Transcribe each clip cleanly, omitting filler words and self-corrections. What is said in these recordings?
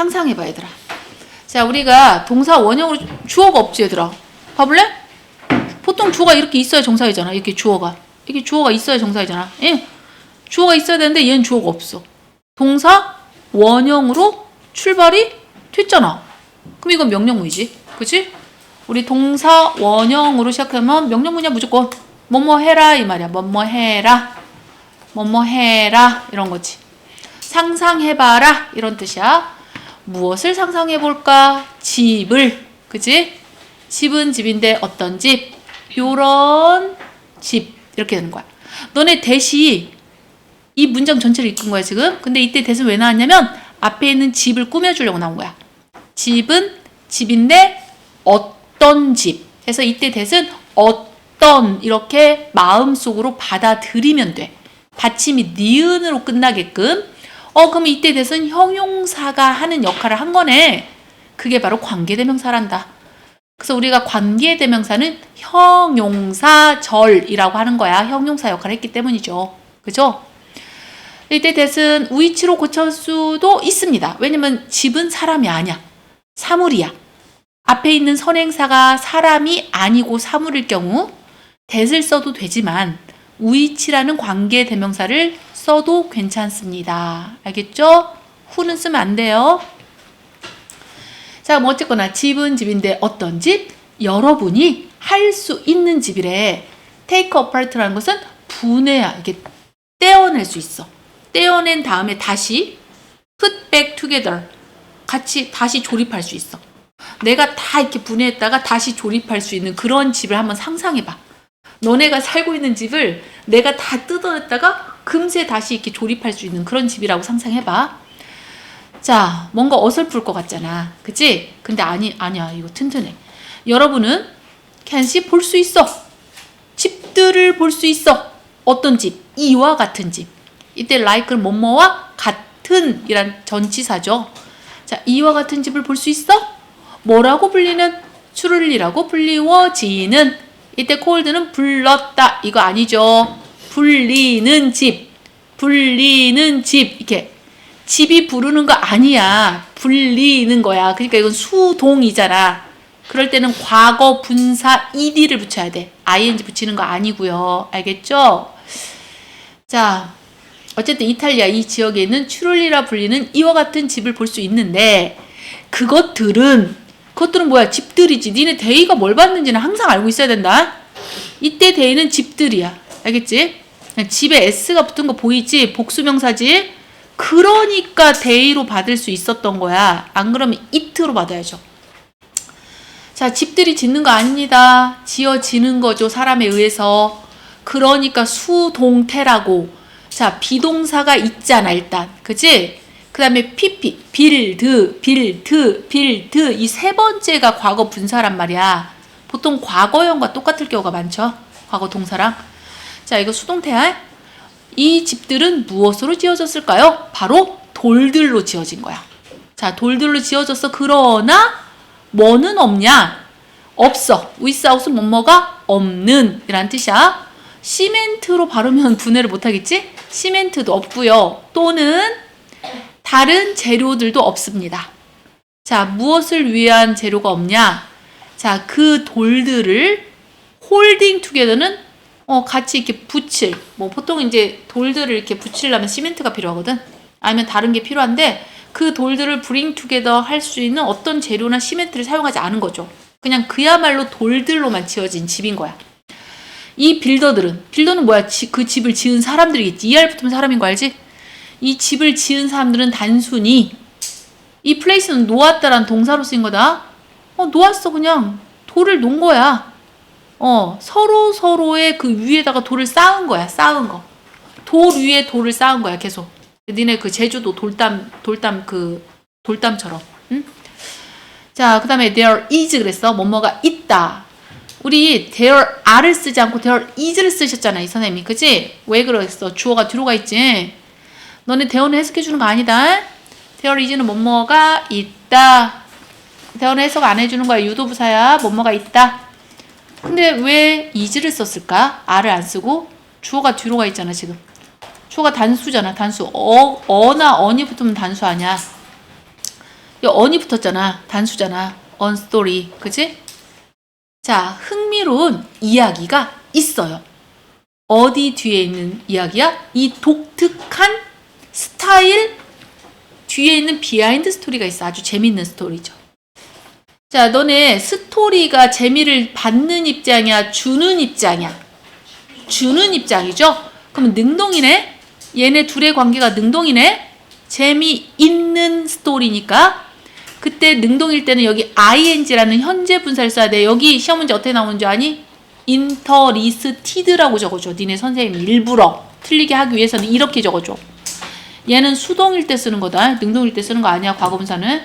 상상해봐 얘들아. 자, 우리가 동사 원형으로 주어가 없지 얘들아. 봐볼래? 보통 주어가 이렇게 있어야 정사이잖아. 이렇게 주어가 있어야 정사이잖아. 예? 주어가 있어야 되는데 얘는 주어가 없어. 동사 원형으로 출발이 됐잖아. 그럼 이건 명령문이지. 그치? 우리 동사 원형으로 시작하면 명령문이야 무조건. 뭐뭐 해라 이 말이야. 뭐뭐 해라. 뭐뭐 해라 이런 거지. 상상해봐라 이런 뜻이야. 무엇을 상상해볼까? 집을. 그치? 집은 집인데 어떤 집? 요런 집. 이렇게 되는 거야. 너네 대시 이 문장 전체를 읽은 거야 지금. 근데 이때 대신 왜 나왔냐면 앞에 있는 집을 꾸며주려고 나온 거야. 집은 집인데 어떤 집. 그래서 이때 대신 어떤 이렇게 마음속으로 받아들이면 돼. 받침이 니은으로 끝나게끔. 그럼 이때 대신 형용사가 하는 역할을 한 거네. 그게 바로 관계대명사란다. 그래서 우리가 관계대명사는 형용사절이라고 하는 거야. 형용사 역할을 했기 때문이죠. 그죠? 이때 대신 위치로 고칠 수도 있습니다. 왜냐면 집은 사람이 아니야. 사물이야. 앞에 있는 선행사가 사람이 아니고 사물일 경우 that을 써도 되지만 위치라는 관계대명사를 써도 괜찮습니다. 알겠죠? who는 쓰면 안 돼요. 자, 뭐 어쨌거나 집은 집인데 어떤 집? 여러분이 할 수 있는 집이래. take apart라는 것은 분해야. 이렇게 떼어낼 수 있어. 떼어낸 다음에 다시 put back together. 같이 다시 조립할 수 있어. 내가 다 이렇게 분해했다가 다시 조립할 수 있는 그런 집을 한번 상상해봐. 너네가 살고 있는 집을 내가 다 뜯어냈다가 금세 다시 이렇게 조립할 수 있는 그런 집이라고 상상해봐. 자, 뭔가 어설플 것 같잖아. 그치? 근데 아니야. 이거 튼튼해. 여러분은 캔시 볼 수 있어. 집들을 볼 수 있어. 어떤 집? 이와 같은 집. 이때 like는 뭐뭐와 같은 이란 전치사죠. 자, 이와 같은 집을 볼 수 있어? 뭐라고 불리는? 추를리라고 불리워지는. 이때 cold는 불렀다. 이거 아니죠. 불리는 집. 이렇게. 집이 부르는 거 아니야. 불리는 거야. 그러니까 이건 수동이잖아. 그럴 때는 과거 분사 ed를 붙여야 돼. ing 붙이는 거 아니고요. 알겠죠? 자, 어쨌든 이탈리아 이 지역에 있는 추를리라 불리는 이와 같은 집을 볼 수 있는데 그것들은 뭐야? 집들이지. 니네 대의가 뭘 받는지는 항상 알고 있어야 된다. 이때 대의는 집들이야. 알겠지? 집에 s가 붙은 거 보이지? 복수명사지? 그러니까 대의로 받을 수 있었던 거야. 안 그러면 it로 받아야죠. 자, 집들이 짓는 거 아닙니다. 지어지는 거죠. 사람에 의해서. 그러니까 수동태라고. 자, 비동사가 있잖아 일단. 그치? 그 다음에 pp, 빌드 이 세 번째가 과거 분사란 말이야. 보통 과거형과 똑같을 경우가 많죠. 과거 동사랑. 자, 이거 수동태야. 이 집들은 무엇으로 지어졌을까요? 바로 돌들로 지어진 거야. 자, 돌들로 지어졌어. 그러나 뭐는 없냐? 없어. without은 뭐뭐가 없는 이란 뜻이야. 시멘트로 바르면 분해를 못하겠지? 시멘트도 없고요. 또는 다른 재료들도 없습니다. 자, 무엇을 위한 재료가 없냐? 자, 그 돌들을 홀딩 투게더는 같이 이렇게 붙일. 뭐 보통 이제 돌들을 이렇게 붙이려면 시멘트가 필요하거든. 아니면 다른 게 필요한데 그 돌들을 bring together 할 수 있는 어떤 재료나 시멘트를 사용하지 않은 거죠. 그냥 그야말로 돌들로만 지어진 집인 거야. 이 빌더는 뭐야? 그 집을 지은 사람들이겠지. ER 붙으면 사람인 거 알지? 이 집을 지은 사람들은 단순히 이 place는 놓았다라는 동사로 쓰인 거다. 놓았어. 그냥 돌을 놓은 거야. 서로의 그 위에다가 돌을 쌓은 거야. 쌓은 거. 돌 위에 돌을 쌓은 거야. 계속. 니네 그 제주도 돌담처럼. 응? 자, 그 다음에 there is 그랬어. 뭐뭐가 있다. 우리 there are를 쓰지 않고 there is를 쓰셨잖아. 이 선생님이. 그치? 왜 그랬어? 주어가 뒤로 가 있지? 너네 대어는 해석해 주는 거 아니다. there is는 뭐뭐가 있다. 대어는 해석 안 해주는 거야. 유도부사야. 뭐뭐가 있다. 근데 왜 is를 썼을까? a를 안 쓰고 주어가 뒤로 가 있잖아. 지금 주어가 단수잖아. 단수. 어나 언이 붙으면 단수 아니야. on이 붙었잖아. 단수잖아. on story. 그치? 자, 흥미로운 이야기가 있어요. 어디 뒤에 있는 이야기야? 이 독특한 스타일 뒤에 있는 비하인드 스토리가 있어. 아주 재밌는 스토리죠. 자, 너네 스토리가 재미를 받는 입장이야? 주는 입장이야? 주는 입장이죠? 그럼 능동이네? 얘네 둘의 관계가 능동이네? 재미있는 스토리니까 그때 능동일 때는 여기 ing라는 현재 분사를 써야 돼. 여기 시험 문제 어떻게 나오는 줄 아니? interested라고 적어줘. 니네 선생님이 일부러 틀리게 하기 위해서는 이렇게 적어줘. 얘는 수동일 때 쓰는 거다. 능동일 때 쓰는 거 아니야. 과거분사는.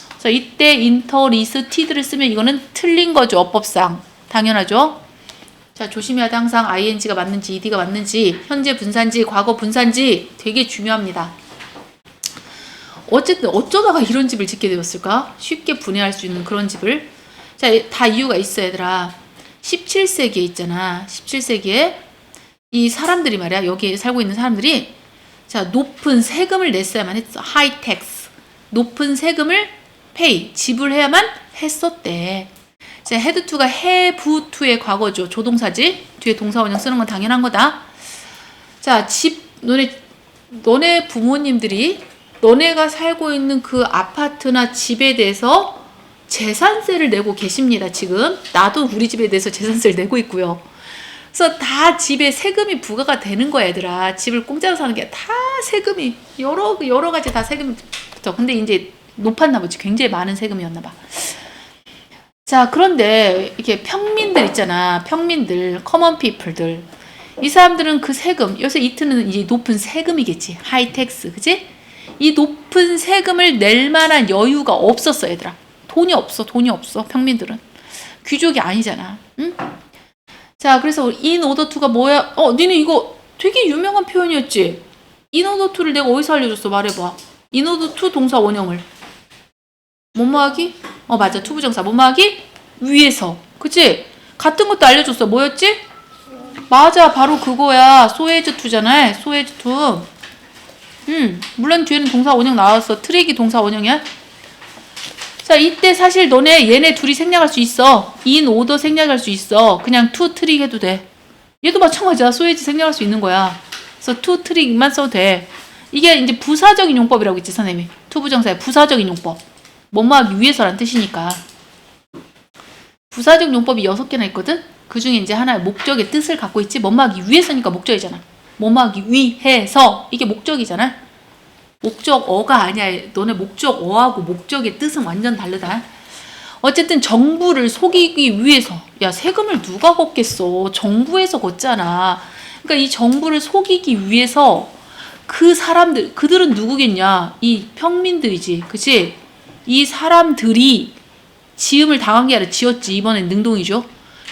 그래서 이때 interested를 쓰면 이거는 틀린 거죠. 어법상. 당연하죠. 자, 조심해야 돼. 항상 ing가 맞는지 ed가 맞는지 현재 분사인지 과거 분사인지 되게 중요합니다. 어쨌든 어쩌다가 이런 집을 짓게 되었을까? 쉽게 분해할 수 있는 그런 집을. 자, 다 이유가 있어 얘들아. 17세기에 있잖아. 17세기에 이 사람들이 말이야. 여기에 살고 있는 사람들이 자, 높은 세금을 냈어야만 했어. high tax. 높은 세금을 pay, 지불해야만 했었대. 자, had to가 have to의 과거죠. 조동사지. 뒤에 동사원형 쓰는 건 당연한 거다. 자, 너네 부모님들이 너네가 살고 있는 그 아파트나 집에 대해서 재산세를 내고 계십니다. 지금 나도 우리 집에 대해서 재산세를 내고 있고요. 그래서 다 집에 세금이 부과가 되는 거야, 얘들아. 집을 공짜로 사는 게 다 세금이 여러 가지 다 세금이 붙어. 근데 이제 높았나 보지. 굉장히 많은 세금이었나 봐. 자, 그런데 이렇게 평민들 있잖아. 평민들, 커먼 피플들. 이 사람들은 그 세금, 요새 이트는 이제 높은 세금이겠지. 하이 텍스, 그치? 이 높은 세금을 낼 만한 여유가 없었어, 얘들아. 돈이 없어. 평민들은. 귀족이 아니잖아. 응? 자, 그래서 in order to가 뭐야? 니네 이거 되게 유명한 표현이었지? in order to를 내가 어디서 알려줬어? 말해봐. in order to 동사 원형을. 뭐뭐하기? 맞아. 투부정사. 뭐뭐하기? 위에서. 그치? 같은 것도 알려줬어. 뭐였지? 맞아. 바로 그거야. so as to잖아. so as to. 물론 뒤에는 동사 원형 나왔어. 트랙이 동사 원형이야. 자, 이때 사실 너네 얘네 둘이 생략할 수 있어. in order 생략할 수 있어. 그냥 to 트릭 해도 돼. 얘도 마찬가지야. so as 생략할 수 있는 거야. 그래서 to 트릭만 써도 돼. 이게 이제 부사적인 용법이라고 했지, 선생님이. 투부정사의 부사적인 용법. 뭐뭐하기 위해서란 뜻이니까. 부사적 용법이 6개나 있거든? 그 중에 이제 하나의 목적의 뜻을 갖고 있지. 뭐뭐하기 위해서니까 목적이잖아. 뭐뭐하기 위해서. 이게 목적이잖아. 목적어가 아니야. 너네 목적어하고 목적의 뜻은 완전 다르다. 어쨌든 정부를 속이기 위해서. 야, 세금을 누가 걷겠어. 정부에서 걷잖아. 그러니까 이 정부를 속이기 위해서 그 사람들, 그들은 누구겠냐? 이 평민들이지. 그치? 이 사람들이 지음을 당한 게 아니라 지었지. 이번엔 능동이죠.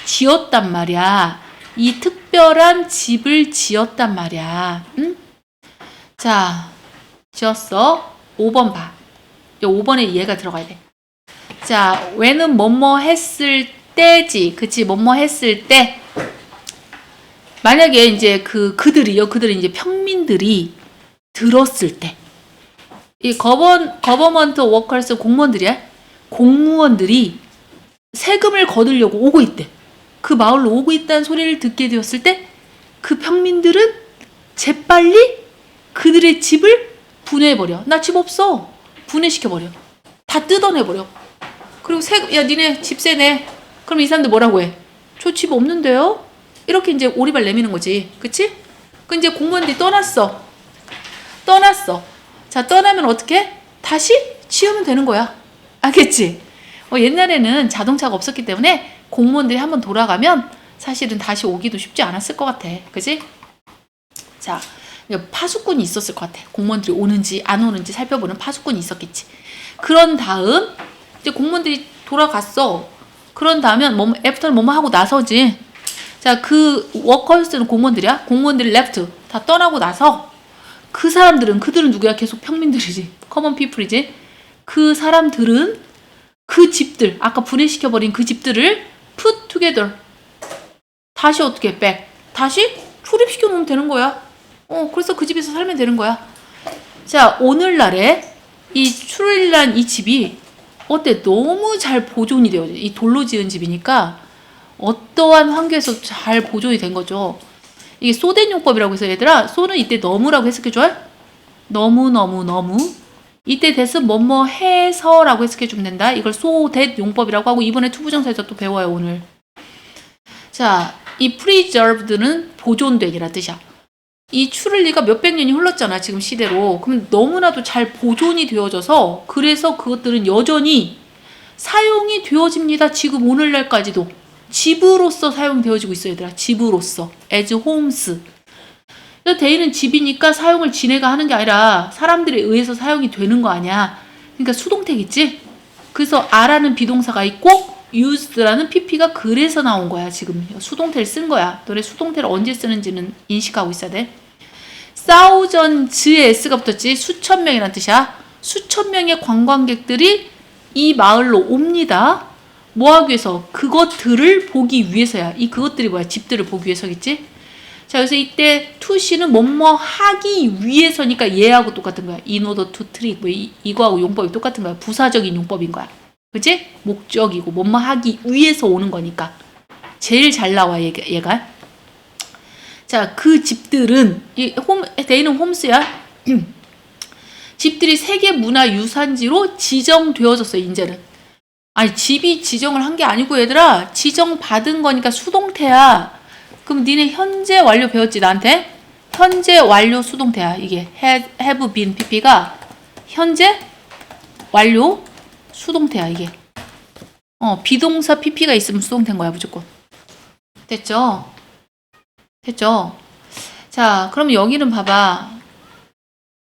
지었단 말이야. 이 특별한 집을 지었단 말이야. 응? 자, 지었어. 5번 봐. 5번에 얘가 들어가야 돼. 자, when은 뭐뭐 했을 때지. 그치? 뭐뭐 했을 때. 만약에 이제 그들은 이제 평민들이 들었을 때. 이 거버먼트 워커스 공무원들이야. 공무원들이 세금을 거두려고 오고 있대. 그 마을로 오고 있다는 소리를 듣게 되었을 때 그 평민들은 재빨리 그들의 집을 분해해버려. 나 집 없어. 분해시켜버려. 다 뜯어내버려. 그리고 야, 니네 집세 내. 그럼 이 사람들 뭐라고 해? 저 집 없는데요? 이렇게 이제 오리발 내미는 거지. 그치? 그 이제 공무원들이 떠났어. 자, 떠나면 어떻게? 다시 치우면 되는 거야. 알겠지? 옛날에는 자동차가 없었기 때문에 공무원들이 한번 돌아가면 사실은 다시 오기도 쉽지 않았을 것 같아. 그치? 자, 파수꾼이 있었을 것 같아. 공무원들이 오는지 안 오는지 살펴보는 파수꾼이 있었겠지. 그런 다음 이제 공무원들이 돌아갔어. 그런 다음에 애프터는 뭐뭐 하고 나서지. 자, 그 워커스는 공무원들이야. 공무원들이 left 다 떠나고 나서 그들은 누구야? 계속 평민들이지. 커먼 피플이지. 그 사람들은 그 집들, 아까 분해시켜버린 그 집들을 put together. 다시 어떻게 back. 다시 조립시켜 놓으면 되는 거야. 그래서 그 집에서 살면 되는 거야. 자, 오늘날에 이 추를란 이 집이 어때? 너무 잘 보존이 되어 있어요. 이 돌로 지은 집이니까 어떠한 환경에서 잘 보존이 된 거죠. 이게 소된 용법이라고 해서 얘들아, 소는 이때 너무라고 해석해줘요. 너무 이때 대은 뭐뭐 해서라고 해석해주면 된다. 이걸 소된 용법이라고 하고 이번에 투부정사에서 또 배워요 오늘. 자, 이 preserved는 보존된이라 뜻이야. 이 추를리가 몇백 년이 흘렀잖아 지금 시대로. 그럼 너무나도 잘 보존이 되어져서 그래서 그것들은 여전히 사용이 되어집니다. 지금 오늘날까지도 집으로서 사용되어지고 있어요 얘들아. 집으로서 as homes. 대인은 집이니까 사용을 지네가 하는 게 아니라 사람들에 의해서 사용이 되는 거 아니야. 그러니까 수동태 있지. 그래서 a라는 비동사가 있고 used라는 pp가 그래서 나온 거야. 지금 수동태를 쓴 거야. 너네 수동태를 언제 쓰는지는 인식하고 있어야 돼. thousands에 s가 붙었지. 수천 명이란 뜻이야. 수천 명의 관광객들이 이 마을로 옵니다. 뭐 하기 위해서? 그것들을 보기 위해서야. 이 그것들이 뭐야? 집들을 보기 위해서겠지? 자, 그래서 이때 to C는 뭐뭐 하기 위해서니까 얘하고 똑같은 거야. in order to trick. 뭐 이거하고 용법이 똑같은 거야. 부사적인 용법인 거야. 그치? 목적이고 뭐뭐 하기 위해서 오는 거니까. 제일 잘 나와 얘가. 자, 그 집들은 데이는 홈스야. 집들이 세계문화유산지로 지정되어졌어요. 이제는. 아니 집이 지정을 한 게 아니고 얘들아, 지정받은 거니까 수동태야. 그럼 니네 현재 완료 배웠지 나한테? 현재 완료 수동태야. 이게 have been pp가 현재 완료 수동태야 이게. 비동사 pp가 있으면 수동태인 거야 무조건. 됐죠? 됐죠? 자, 그럼 여기는 봐봐.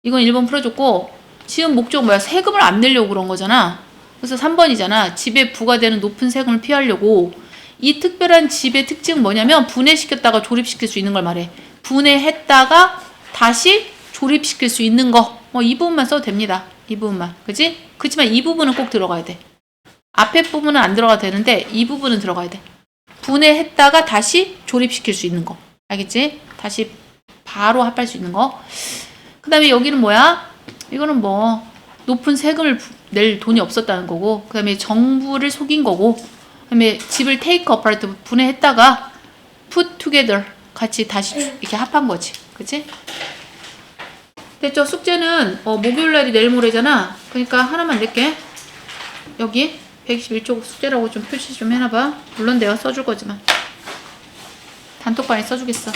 이건 1번 풀어줬고, 지금 목적 뭐야? 세금을 안 내려고 그런 거잖아. 그래서 3번이잖아. 집에 부과되는 높은 세금을 피하려고. 이 특별한 집의 특징은 뭐냐면 분해시켰다가 조립시킬 수 있는 걸 말해. 분해했다가 다시 조립시킬 수 있는 거. 이 부분만 써도 됩니다. 이 부분만. 그치? 그렇지만 이 부분은 꼭 들어가야 돼. 앞에 부분은 안 들어가도 되는데 이 부분은 들어가야 돼. 분해했다가 다시 조립시킬 수 있는 거. 알겠지? 다시 바로 합할 수 있는 거. 그 다음에 여기는 뭐야? 이거는 뭐 높은 세금을 낼 돈이 없었다는 거고, 그 다음에 정부를 속인 거고, 그 다음에 집을 take apart 분해했다가 put together 같이 다시 이렇게 합한 거지. 그치? 됐죠? 숙제는 목요일날이 내일 모레잖아. 그러니까 하나만 낼게. 여기 121쪽 숙제라고 좀 표시 좀 해놔봐. 물론 내가 써줄 거지만 단톡방에 써주겠어.